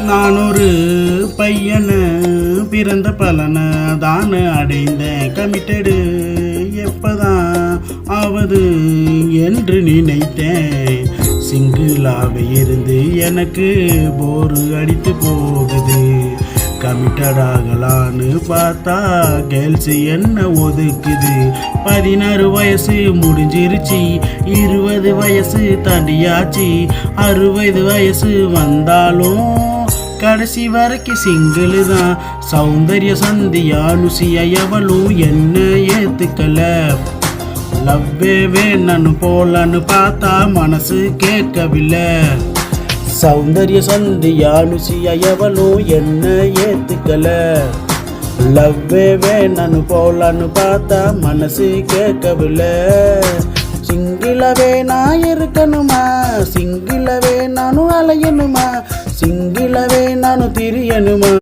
நான் ஒரு பையனை பிறந்த பலனை தான அடைந்த கமிட்டடு எப்பதான் ஆவது என்று நினைத்தேன். சிங்கிளாக இருந்து எனக்கு போரு அடித்து போகுது. கமிட்டடாகலான்னு பார்த்தா கேர்ள்ஸ் என்ன ஒதுக்குது. 16 வயசு முடிஞ்சிருச்சு, 20 வயசு தாண்டியாச்சு, 60 வயசு வந்தாலும் கடைசி வரைக்கும் சிங்கிள் தான். சௌந்தர்ய சந்தியா அனுசியா எவளும் என்ன ஏத்துக்கல. லவ்வே வேணான்னு போலன்னு பார்த்தா மனசு கேட்கவில்லை. சௌந்தர்ய சந்தியா அனுசியா எவளும் என்ன ஏத்துக்கல. லவ்வே வேணான்னு போலான்னு பார்த்தா மனசு கேட்கவில்லை. சிங்கிளவே நான் இருக்கணுமா, சிங்கிளவே நானும் அலையணுமா, சிங்கிளவே நானும் திரியணுமா.